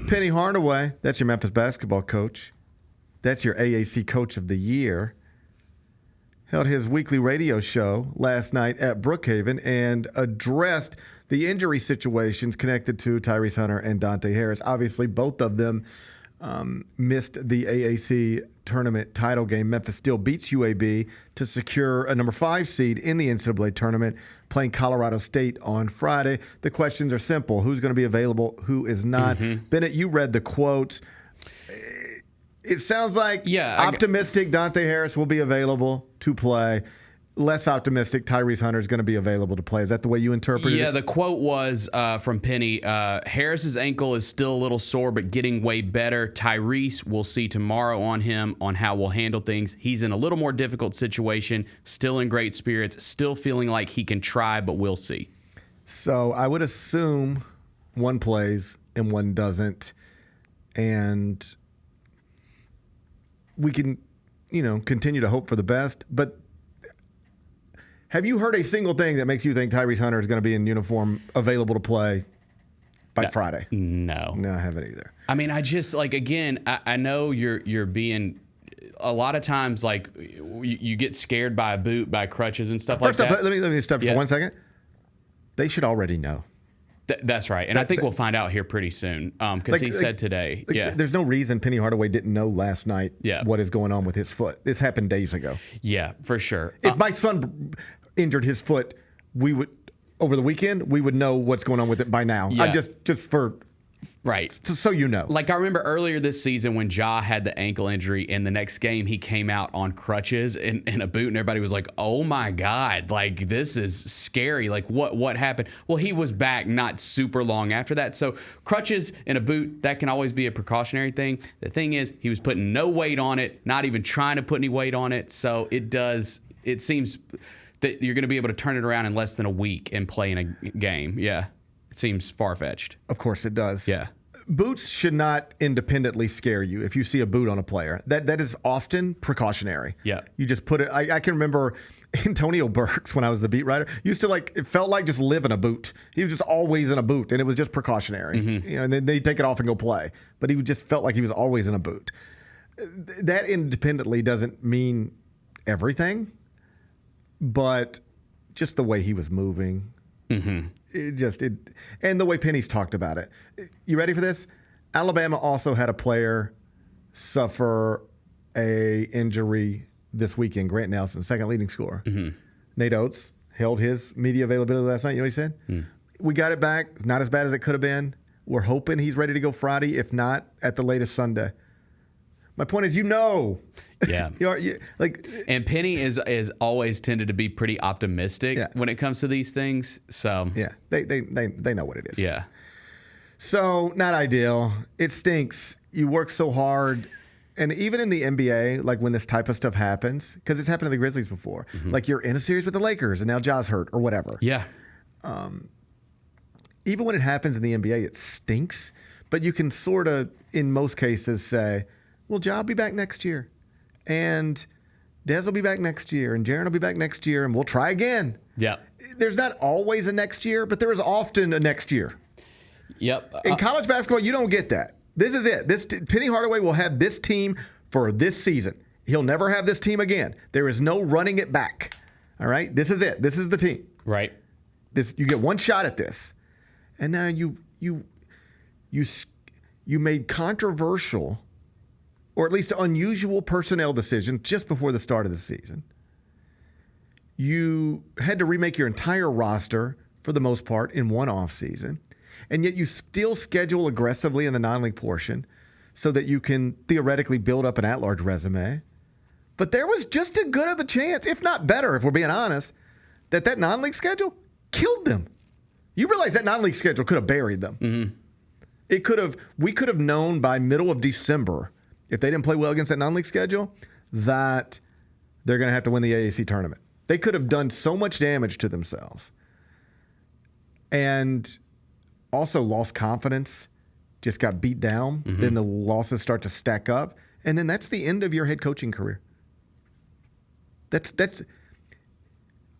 Penny Hardaway, that's your Memphis basketball coach. That's your AAC Coach of the Year. Held his weekly radio show last night at Brookhaven and addressed the injury situations connected to Tyrese Hunter and Dante Harris. Obviously, both of them missed the AAC tournament title game. Memphis still beats UAB to secure a number 5 seed in the NCAA tournament, playing Colorado State on Friday. The questions are simple. Who's going to be available? Who is not? Bennett, you read the quotes. It sounds like optimistic Dante Harris will be available to play. Less optimistic Tyrese Hunter is going to be available to play. Is that the way you interpreted it? Yeah, the quote was from Penny, Harris's ankle is still a little sore, but getting way better. Tyrese, we'll see tomorrow on him on how we'll handle things. He's in a little more difficult situation, still in great spirits, still feeling like he can try, but we'll see. So I would assume one plays and one doesn't. And we can, continue to hope for the best. But have you heard a single thing that makes you think Tyrese Hunter is going to be in uniform, available to play by Friday? No. No, I haven't either. I mean, I just, again, I know you're being, a lot of times, you get scared by a boot, by crutches and stuff like that. First off, let me stop for 1 second. They should already know. That's right. And I think we'll find out here pretty soon because he said today. There's no reason Penny Hardaway didn't know last night what is going on with his foot. This happened days ago. Yeah, for sure. If my son injured his foot, over the weekend, we would know what's going on with it by now. Yeah. Just for... Right. So you know. I remember earlier this season when Ja had the ankle injury, and the next game he came out on crutches in a boot, and everybody was like, oh my God, this is scary. What happened? Well, he was back not super long after that. So crutches in a boot, that can always be a precautionary thing. The thing is, he was putting no weight on it, not even trying to put any weight on it. So it seems that you're going to be able to turn it around in less than a week and play in a game. Yeah. It seems far-fetched. Of course it does. Yeah. Boots should not independently scare you if you see a boot on a player. That is often precautionary. Yeah. You just put it. I can remember Antonio Burks, when I was the beat writer, used to it felt like just live in a boot. He was just always in a boot, and it was just precautionary. And then they'd take it off and go play. But he just felt like he was always in a boot. That independently doesn't mean everything, but just the way he was moving. And the way Penny's talked about it. You ready for this? Alabama also had a player suffer a injury this weekend. Grant Nelson, second leading scorer. Nate Oates held his media availability last night. You know what he said? We got it back. It's not as bad as it could have been. We're hoping he's ready to go Friday. If not, at the latest Sunday. My point is, Yeah. And Penny is always tended to be pretty optimistic when it comes to these things. So yeah, they know what it is. Yeah. So not ideal. It stinks. You work so hard, and even in the NBA, when this type of stuff happens, because it's happened to the Grizzlies before. You're in a series with the Lakers, and now Ja's hurt or whatever. Yeah. Even when it happens in the NBA, it stinks. But you can sort of, in most cases, say, well, Ja will be back next year. And Des will be back next year. And Jaren will be back next year. And we'll try again. Yeah. There's not always a next year, but there is often a next year. Yep. In college basketball, you don't get that. This is it. Penny Hardaway will have this team for this season. He'll never have this team again. There is no running it back. All right? This is it. This is the team. Right. You get one shot at this. And now you made controversial, or at least unusual, personnel decisions just before the start of the season. You had to remake your entire roster, for the most part, in one offseason. And yet you still schedule aggressively in the non-league portion so that you can theoretically build up an at-large resume. But there was just as good of a chance, if not better, if we're being honest, that non-league schedule killed them. You realize that non-league schedule could have buried them. We could have known by middle of December, if they didn't play well against that non-league schedule, that they're going to have to win the AAC tournament. They could have done so much damage to themselves. And also lost confidence, just got beat down. Then the losses start to stack up. And then that's the end of your head coaching career. That's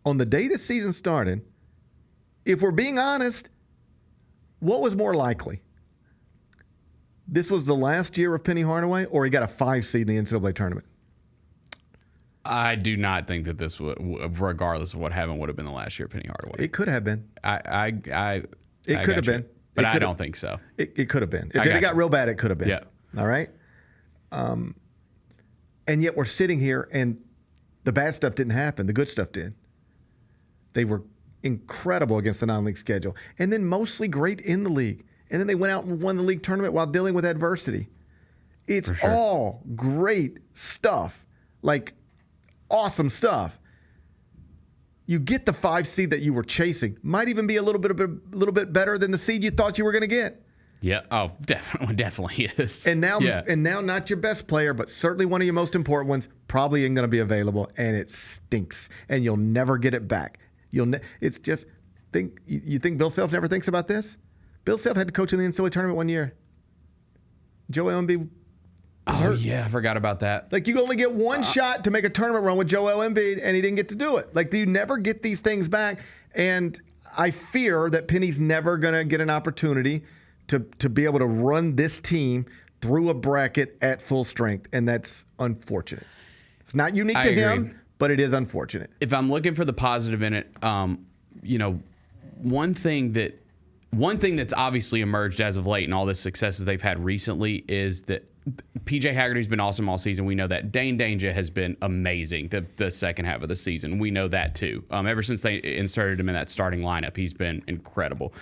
on the day this season started, if we're being honest, what was more likely? this was the last year of Penny Hardaway, or he got a 5 seed in the NCAA tournament? I do not think that this would, regardless of what happened, would have been the last year of Penny Hardaway. It could have been. It could have been. But I don't think so. It could have been. If it got real bad, it could have been. Yeah. All right? And yet we're sitting here, and the bad stuff didn't happen. The good stuff did. They were incredible against the non-league schedule, and then mostly great in the league. And then they went out and won the league tournament while dealing with adversity. It's all great stuff, like awesome stuff. You get the 5 seed that you were chasing. Might even be a little bit better than the seed you thought you were going to get. Yeah. Oh, definitely is. And now, not your best player, but certainly one of your most important ones, probably ain't going to be available, and it stinks, and you'll never get it back. It's just you think Bill Self never thinks about this? Bill Self had to coach in the NCAA tournament one year. Joel Embiid. Yeah, I forgot about that. Like, you only get one shot to make a tournament run with Joel Embiid, and he didn't get to do it. Like, you never get these things back, and I fear that Penny's never going to get an opportunity to be able to run this team through a bracket at full strength, and that's unfortunate. It's not unique to him, but it is unfortunate. If I'm looking for the positive in it, one thing that's obviously emerged as of late and all the successes they've had recently is that PJ Haggerty's been awesome all season. We know that. Dane Danger has been amazing the second half of the season. We know that too. Ever since they inserted him in that starting lineup, he's been incredible.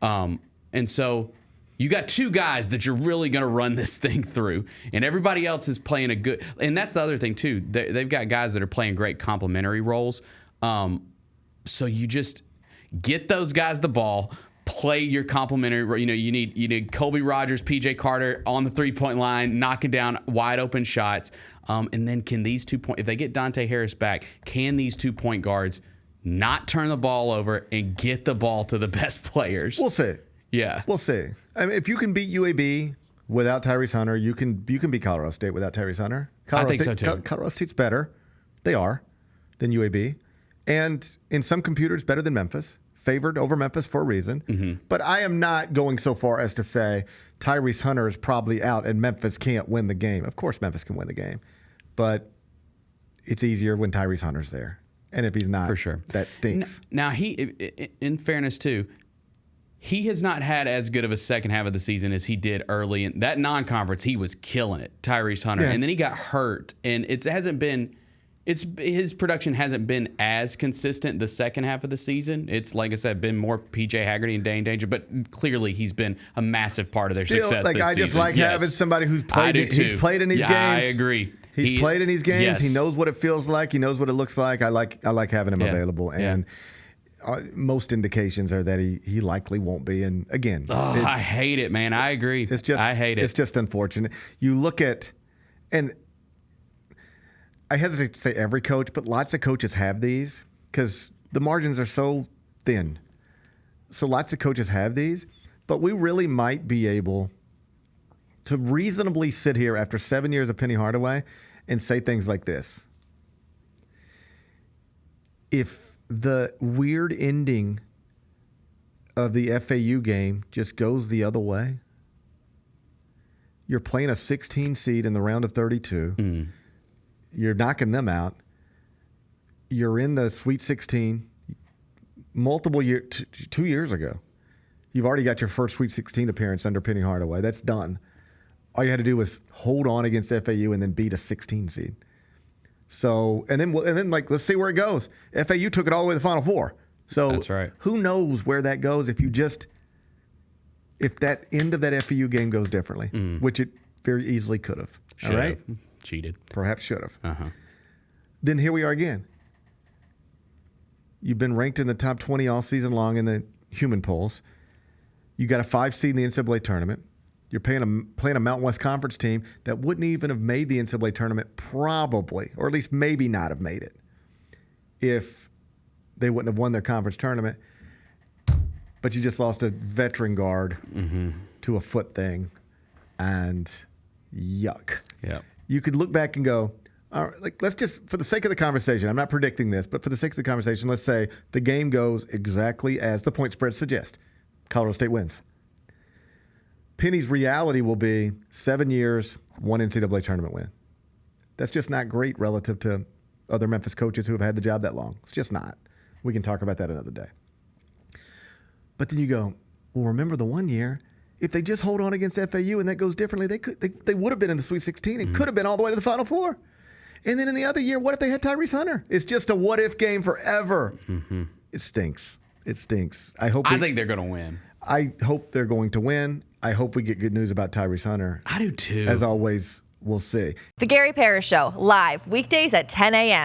And so you got 2 guys that you're really going to run this thing through, and everybody else is playing a good. And that's the other thing too. They've got guys that are playing great complementary roles. So you just get those guys the ball. Play your complimentary. You need Colby Rogers, PJ Carter on the 3-point line, knocking down wide open shots. And then can these 2-point, if they get Dante Harris back, can these 2-point guards not turn the ball over and get the ball to the best players? We'll see. Yeah, we'll see. I mean, if you can beat UAB without Tyrese Hunter, you can beat Colorado State without Tyrese Hunter. I think so too. Colorado State's better. They are than UAB, and in some computers, better than Memphis. Favored over Memphis for a reason. Mm-hmm. But I am not going so far as to say Tyrese Hunter is probably out and Memphis can't win the game. Of course Memphis can win the game. But it's easier when Tyrese Hunter's there. And if he's not, for sure, that stinks. Now, he, in fairness too, he has not had as good of a second half of the season as he did early. In that non-conference, he was killing it, Tyrese Hunter. Yeah. And then he got hurt. And his production hasn't been as consistent the second half of the season. It's, like I said, been more PJ Haggerty and Dane Danger, but clearly he's been a massive part of their success this season. I just like having somebody who's played in these games. I agree. He's played in these games. Yes. He knows what it feels like. He knows what it looks like. I like having him available. And most indications are that he likely won't be. And again, I hate it, man. I agree. I hate it. It's just unfortunate. You look at, and I hesitate to say every coach, but lots of coaches have these because the margins are so thin. So lots of coaches have these, but we really might be able to reasonably sit here after 7 years of Penny Hardaway and say things like this. If the weird ending of the FAU game just goes the other way, you're playing a 16 seed in the round of 32. You're knocking them out. You're in the Sweet 16 multiple years, 2 years ago. You've already got your first Sweet 16 appearance under Penny Hardaway. That's done. All you had to do was hold on against FAU and then beat a 16 seed. So, and then let's see where it goes. FAU took it all the way to the Final Four. So that's right. Who knows where that goes if that end of that FAU game goes differently, which it very easily could have. All right? Cheated. Perhaps should have. Then here we are again. You've been ranked in the top 20 all season long in the human polls. You got a 5 seed in the NCAA tournament. You're playing a Mountain West Conference team that wouldn't even have made the NCAA tournament probably, or at least maybe not have made it if they wouldn't have won their conference tournament. But you just lost a veteran guard to a foot thing, and yuck. Yeah. You could look back and go, all right, let's just, for the sake of the conversation, I'm not predicting this, but for the sake of the conversation, let's say the game goes exactly as the point spread suggests. Colorado State wins. Penny's reality will be 7 years, 1 NCAA tournament win. That's just not great relative to other Memphis coaches who have had the job that long. It's just not. We can talk about that another day. But then you go, well, remember the 1 year, if they just hold on against FAU and that goes differently, they would have been in the Sweet 16 and could have been all the way to the Final Four. And then in the other year, what if they had Tyrese Hunter? It's just a what-if game forever. It stinks. It stinks. I think they're going to win. I hope they're going to win. I hope we get good news about Tyrese Hunter. I do too. As always, we'll see. The Gary Parrish Show, live weekdays at 10 a.m.